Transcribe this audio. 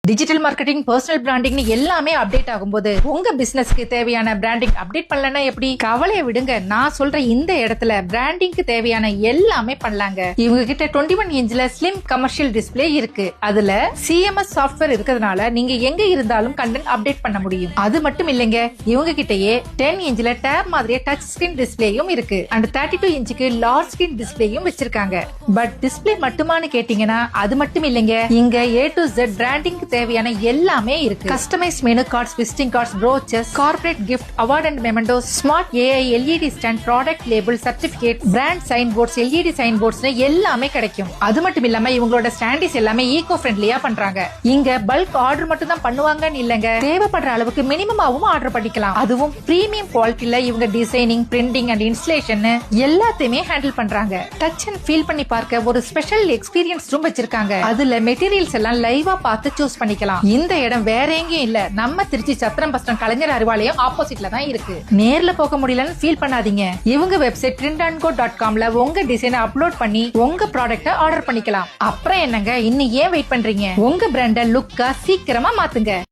Digital marketing, personal branding எல்லாமே update ஆகும்போது உங்க பிசினஸ்க்கு தேவையான பிராண்டிங் அப்டேட் பண்ணலன்னா எப்படி? கவலையை விடுங்க. நான் சொல்ற இந்த இடத்துல பிராண்டிங்க்கு தேவையான எல்லாமே பண்ணலாங்க. இவங்க கிட்ட 21 இன்ச்ல ஸ்லிம் கமர்ஷியல் டிஸ்பிளே இருக்கு. அதுல CMS சாஃப்ட்வேர் இருக்கிறதுனால நீங்க எங்க இருந்தாலும் கண்டென்ட் அப்டேட் பண்ண முடியும். அது மட்டும் இல்லைங்க, இவங்க கிட்டயே 10 இன்ச்ல டேப் மாதிரியே டச் ஸ்கிரீன் டிஸ்பிளேயும் இருக்கு. அண்ட் 32 இன்ச்சுக்கு லார்ஜ் ஸ்கிரீன் டிஸ்பிளேயும் வச்சிருக்காங்க. பட் டிஸ்பிளே மட்டுமான்னு கேட்டீங்கன்னா அது மட்டும் இல்லைங்க. இங்க A to Z பிராண்டிங் தேவையான எல்லாமே இருக்கு. Customise menu cards, visiting cards, brochures, corporate gift, award and mementos, smart AI LED stand, product label, certificate, brand sign boards, LED sign boards எல்லாமே கிடைக்கும். அது மட்டும் இல்லாம இவங்களோட ஸ்டாண்டிஸ் எல்லாமே ஈகோ ஃப்ரெண்ட்லியா பண்றாங்க. இங்க பல்க் ஆர்டர் மட்டும் தான் பண்ணுவாங்கன்னு இல்லங்க, தேவைப்படுற அளவுக்கு மினிமமாவும் ஆர்டர் பண்ணிக்கலாம். அதுவும் பிரீமியம் குவாலிட்டில இவங்க டிசைனிங், பிரிண்டிங் அண்ட் இன்ஸ்டலேஷன் எல்லாத்தையுமே ஹேண்டில் பண்றாங்க. டச் அண்ட் ஃபீல் பண்ணி பார்க்க ஒரு ஸ்பெஷல் எக்ஸ்பீரியன்ஸ் ரூம் வச்சிருக்காங்க. அதுல மெட்டீரியல்ஸ் எல்லாம் லைவா பார்த்து சூஸ் பண்ணிக்கலாம். இந்த இடம் வேற எங்கேயும் இல்ல, நம்ம திருச்சி சத்திரம் பஸ் ஸ்டாண்ட் கலைஞர் அறிவாலயம் ஆப்போசிட்ல தான் இருக்கு. நேர்ல போக முடியலன்னு ஃபீல் பண்ணாதீங்க. இவங்க வெப்சைட் trendandco.comல உங்க டிசைனை அப்லோட் பண்ணி உங்க ப்ராடக்ட்டை ஆர்டர் பண்ணிக்கலாம். அப்புறம் என்னங்க, இன்னும் ஏன் வெயிட் பண்றீங்க? உங்க பிராண்ட லுக்கா சீக்கிரமா மாத்துங்க.